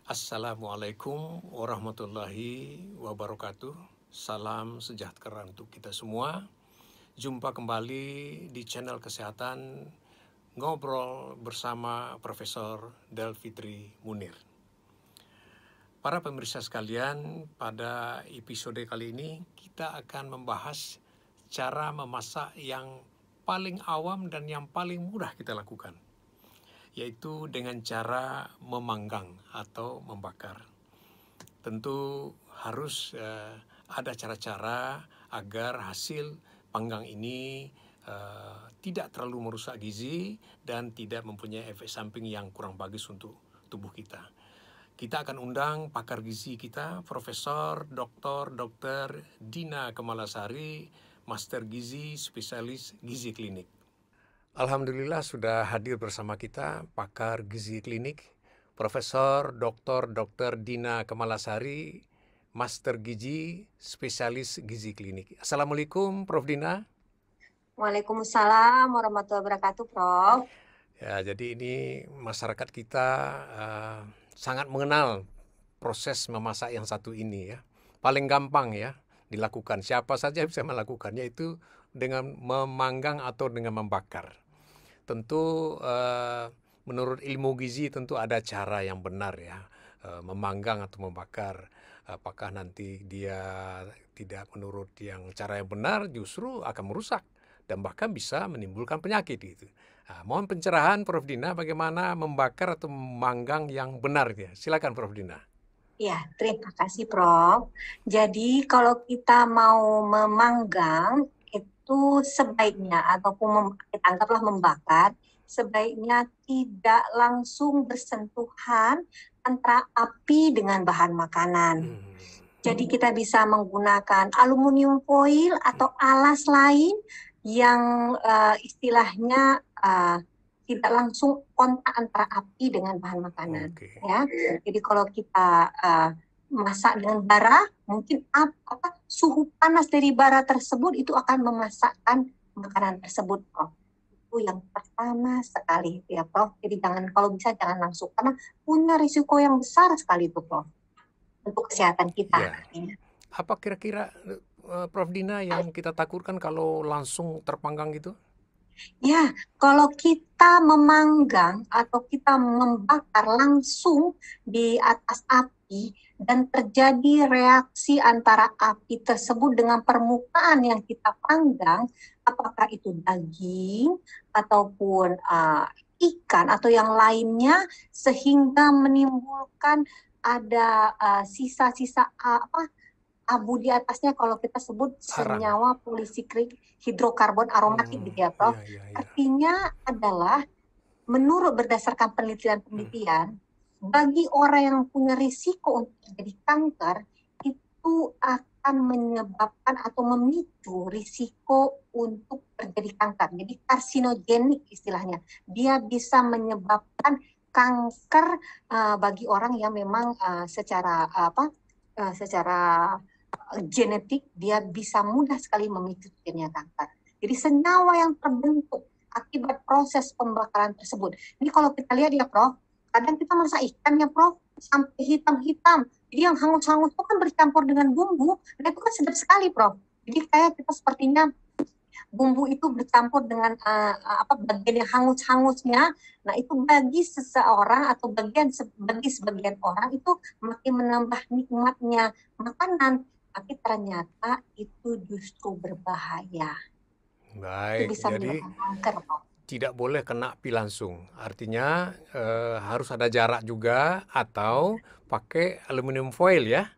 Assalamualaikum warahmatullahi wabarakatuh. Salam sejahtera untuk kita semua. Jumpa kembali di channel kesehatan ngobrol bersama Profesor Delfitri Munir. Para pemirsa sekalian, pada episode kali ini kita akan membahas cara memasak yang paling awam dan yang paling mudah kita lakukan, yaitu dengan cara memanggang atau membakar. Tentu harus ada cara-cara agar hasil panggang ini tidak terlalu merusak gizi dan tidak mempunyai efek samping yang kurang bagus untuk tubuh kita. Kita akan undang pakar gizi kita, Profesor Dr. Dina Kemalasari, Master Gizi, Spesialis Gizi Klinik. Alhamdulillah sudah hadir bersama kita pakar gizi klinik, Profesor Dr. Dina Kemalasari, Master Gizi, Spesialis Gizi Klinik. Assalamualaikum, Prof. Dina. Waalaikumsalam warahmatullahi wabarakatuh, Prof. Ya, jadi ini masyarakat kita sangat mengenal proses memasak yang satu ini ya. Paling gampang ya dilakukan. Siapa saja bisa melakukannya, itu dengan memanggang atau dengan membakar. Tentu menurut ilmu gizi tentu ada cara yang benar ya, memanggang atau membakar. Apakah nanti dia tidak menurut yang cara yang benar, justru akan merusak dan bahkan bisa menimbulkan penyakit gitu. Mohon pencerahan Prof. Dina bagaimana membakar atau memanggang yang benar ya. Silakan Prof. Dina. Ya, terima kasih, Prof. Jadi kalau kita mau memanggang itu sebaiknya ataupun kita anggaplah membakar, sebaiknya tidak langsung bersentuhan antara api dengan bahan makanan. Jadi kita bisa menggunakan aluminium foil atau alas lain yang istilahnya tidak langsung kontak antara api dengan bahan makanan. Oke. Ya. Jadi kalau kita masak dengan bara, mungkin suhu panas dari bara tersebut itu akan memasakkan makanan tersebut, Prof. Itu yang pertama sekali ya, Prof. Jadi kalau bisa jangan langsung, karena punya risiko yang besar sekali itu, Prof, untuk kesehatan kita. Ya. Apa kira-kira Prof. Dina yang kita takutkan kalau langsung terpanggang gitu? Ya, kalau kita memanggang atau kita membakar langsung di atas api dan terjadi reaksi antara api tersebut dengan permukaan yang kita panggang, apakah itu daging ataupun ikan atau yang lainnya, sehingga menimbulkan ada sisa-sisa abu di atasnya, kalau kita sebut senyawa polisiklik hidrokarbon aromatik gitu ya, Prof. Artinya adalah menurut berdasarkan penelitian, bagi orang yang punya risiko untuk terjadi kanker, itu akan menyebabkan atau memicu risiko untuk terjadi kanker. Jadi karsinogenik istilahnya. Dia bisa menyebabkan kanker bagi orang yang memang secara genetik dia bisa mudah sekali memicu terjadinya kanker. Jadi senyawa yang terbentuk akibat proses pembakaran tersebut. Ini kalau kita lihat ya, Prof, kadang kita masak ikan ya, Prof, sampai hitam-hitam. Jadi yang hangus-hangus itu kan bercampur dengan bumbu, dan itu kan sedap sekali, Prof. Jadi kayak kita sepertinya bumbu itu bercampur dengan bagian yang hangus-hangusnya. Nah, itu bagi seseorang atau bagi sebagian orang itu makin menambah nikmatnya makanan, tapi ternyata itu justru berbahaya. Baik, itu bisa jadi kanker, tidak boleh kena api langsung. Artinya harus ada jarak juga atau pakai aluminium foil ya.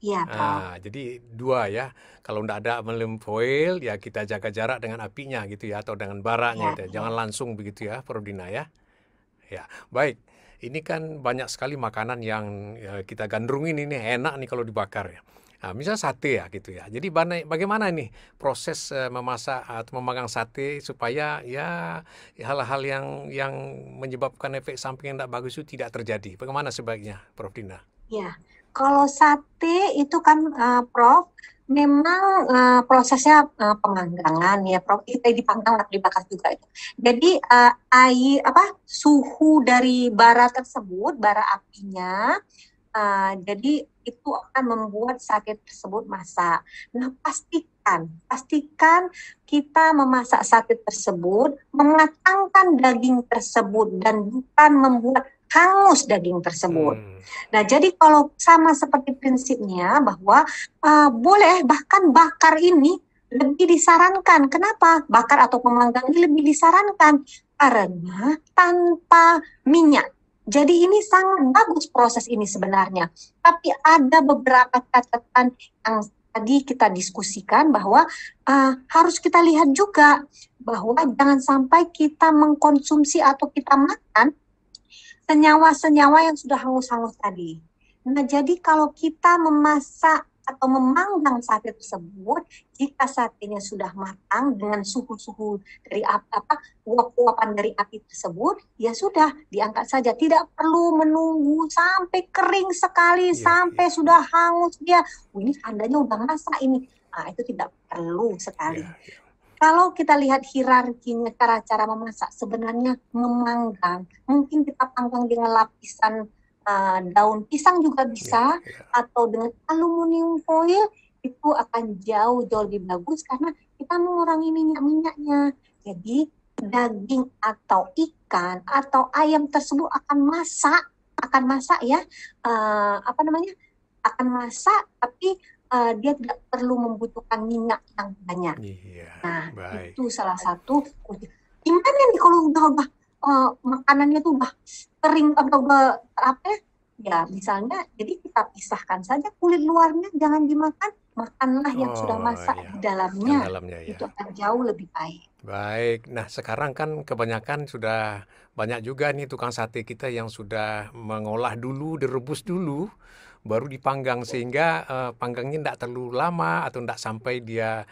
Iya, Prof. Jadi dua ya. Kalau tidak ada aluminium foil ya kita jaga jarak dengan apinya gitu ya, atau dengan baranya gitu. Jangan langsung begitu ya, Prof. Dina ya. Ya, baik. Ini kan banyak sekali makanan yang kita gandrungin ini enak nih kalau dibakar ya. Nah, misal sate ya gitu ya. Jadi bagaimana nih proses memasak atau memanggang sate supaya ya hal-hal yang menyebabkan efek samping yang tidak bagus itu tidak terjadi. Bagaimana sebaiknya, Prof. Dina? Ya, kalau sate itu kan, Prof, Memang prosesnya pemanggangan ya, kita dipanggang atau dibakar juga itu. Jadi air suhu dari bara tersebut, bara apinya, jadi itu akan membuat sate tersebut masak. Nah, pastikan kita memasak sate tersebut, mematangkan daging tersebut dan bukan membuat hangus daging tersebut. Nah, jadi kalau sama seperti prinsipnya bahwa boleh bahkan bakar ini lebih disarankan. Kenapa? Bakar atau pemanggang ini lebih disarankan karena tanpa minyak. Jadi ini sangat bagus proses ini sebenarnya. Tapi ada beberapa catatan yang tadi kita diskusikan bahwa harus kita lihat juga bahwa jangan sampai kita mengkonsumsi atau kita makan senyawa-senyawa yang sudah hangus-hangus tadi. Nah, jadi kalau kita memasak atau memanggang sate tersebut, jika satenya sudah matang dengan suhu-suhu dari uap-uapan dari api tersebut, ya sudah diangkat saja. Tidak perlu menunggu sampai kering sekali, sampai sudah hangus dia. Ini tandanya udah masak ini. Nah, itu tidak perlu sekali. Kalau kita lihat hierarkinya cara-cara memasak, sebenarnya memanggang. Mungkin kita panggang dengan lapisan daun pisang juga bisa, atau dengan aluminium foil, itu akan jauh lebih bagus karena kita mengurangi minyak-minyaknya. Jadi daging atau ikan atau ayam tersebut akan masak ya, akan masak, tapi dia tidak perlu membutuhkan minyak yang banyak. Nah, baik. Itu salah satu. Gimana nih kalau udah makanannya tuh udah kering atau ya misalnya, jadi kita pisahkan saja kulit luarnya, jangan dimakan, makanlah yang sudah masak di dalamnya. Itu akan jauh lebih baik. Baik, nah sekarang kan kebanyakan sudah banyak juga nih tukang sate kita yang sudah mengolah dulu, direbus dulu, baru dipanggang sehingga panggangnya tidak terlalu lama atau tidak sampai dia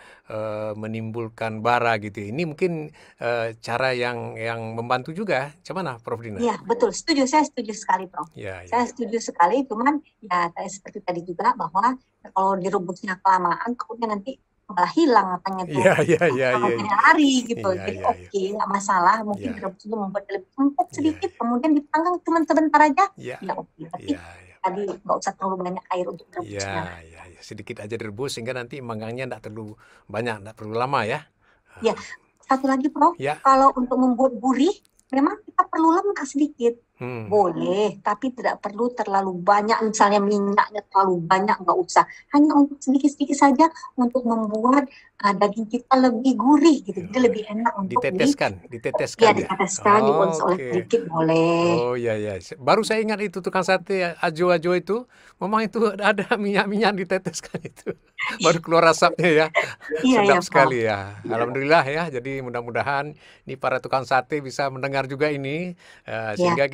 menimbulkan bara gitu. Ini mungkin cara yang membantu juga. Gimana, Prof Dina? Iya, betul. Saya setuju sekali, Prof. Saya setuju sekali, cuman ya seperti tadi juga bahwa kalau direbusnya kelamaan, takutnya nanti malah hilang apanya tuh. Kemudian lari gitu. Jadi oke, nggak masalah. Mungkin direbus itu membuat lebih empuk sedikit, kemudian dipanggang cuma sebentar aja, ya oke. Tapi tadi nggak usah terlalu banyak air untuk merebusnya. Sedikit aja direbus sehingga nanti manggangnya nggak terlalu banyak, nggak perlu lama ya. Ya, satu lagi Prof, kalau untuk membuat gurih, memang kita perlu lemak sedikit. Boleh, tapi tidak perlu terlalu banyak, misalnya minyaknya terlalu banyak, nggak usah. Hanya untuk sedikit-sedikit saja untuk membuat daging kita lebih gurih gitu. Jadi lebih enak untuk diteteskan. Ya, diteteskan, diolesi-olesi sedikit boleh. Oh iya. Baru saya ingat itu tukang sate Ajo itu, memang itu ada minyak diteteskan itu. Baru keluar asapnya ya. Sedap sekali ya. Alhamdulillah ya. Jadi mudah-mudahan ini para tukang sate bisa mendengar juga ini sehingga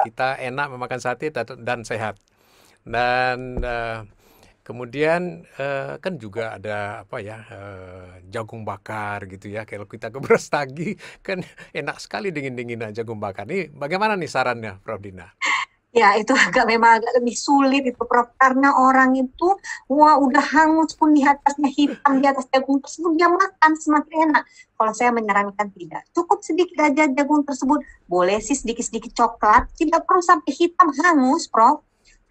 kita enak memakan sate dan sehat. Dan kemudian kan juga ada jagung bakar gitu ya. Kalau kita ke Brastagi kan enak sekali dingin-dinginan jagung bakar. Nih bagaimana nih sarannya, Prof Dina? Ya, itu memang agak lebih sulit itu, Prof. Karena orang itu, udah hangus pun di atasnya hitam, di atas jagung tersebut, dia makan semakin enak. Kalau saya menyarankan tidak. Cukup sedikit aja jagung tersebut. Boleh sih sedikit-sedikit coklat. Tidak perlu sampai hitam hangus, Prof.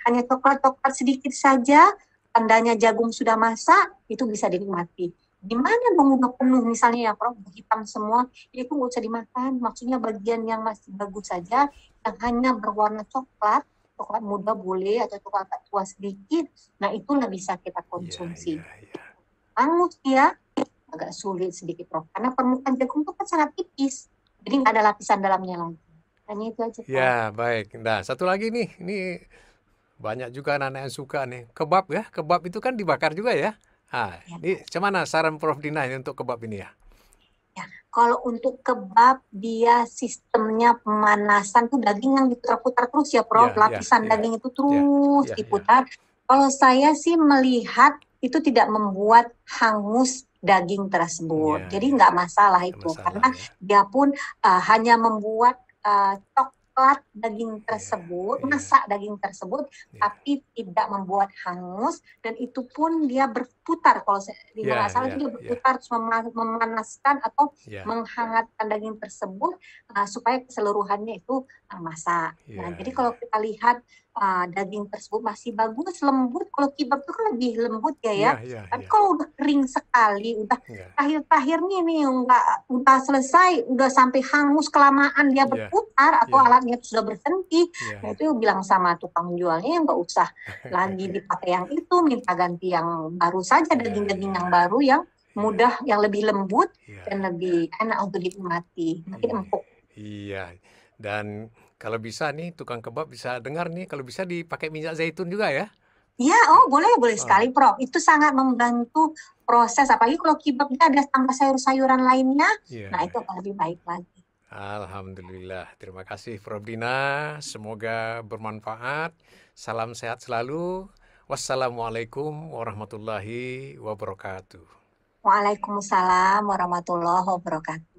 Hanya coklat-coklat sedikit saja, tandanya jagung sudah masak, itu bisa dinikmati. Gimana dong udah penuh misalnya ya Prof, hitam semua, itu nggak usah dimakan. Maksudnya bagian yang masih bagus saja, yang hanya berwarna coklat muda boleh atau coklat tua sedikit, nah itulah bisa kita konsumsi. Hangus ya, agak sulit sedikit Prof, karena permukaan jagung itu kan sangat tipis, jadi nggak ada lapisan dalamnya lagi. Hanya itu aja Prof. Ya baik, nah satu lagi nih, ini banyak juga anak-anak yang suka nih, kebab ya, kebab itu kan dibakar juga ya. Ini gimana saran Prof Dina untuk kebab ini ya? Ya, kalau untuk kebab dia sistemnya pemanasan tuh daging yang diputar-putar terus ya Prof, lapisan daging itu terus diputar. Kalau saya sih melihat itu tidak membuat hangus daging tersebut, jadi nggak masalah itu, karena dia pun hanya membuat mengklat daging tersebut, masak daging tersebut, tapi tidak membuat hangus, dan itu pun dia berputar, kalau tidak salah itu dia berputar, terus memanaskan atau menghangatkan daging tersebut supaya keseluruhannya itu masak. Nah, jadi kalau kita lihat daging tersebut masih bagus, lembut. Kalau kebab itu kan lebih lembut ya. Tapi kalau udah kering sekali, udah akhir-akhirnya nih udah selesai, udah sampai hangus kelamaan dia berputar atau alatnya sudah berhenti, nah itu bilang sama tukang jualnya nggak usah lagi dipakai yang itu, minta ganti yang baru saja, daging-daging yang baru yang mudah, yang lebih lembut dan lebih enak untuk dinikmati, makin empuk. Iya, dan kalau bisa nih tukang kebab bisa dengar nih, kalau bisa dipakai minyak zaitun juga ya. Iya, boleh sekali, Prof. Itu sangat membantu proses, apalagi kalau kebabnya ada tambah sayur-sayuran lainnya, nah itu akan lebih baik lagi. Alhamdulillah, terima kasih Prof. Dina, semoga bermanfaat. Salam sehat selalu. Wassalamualaikum warahmatullahi wabarakatuh. Waalaikumsalam warahmatullahi wabarakatuh.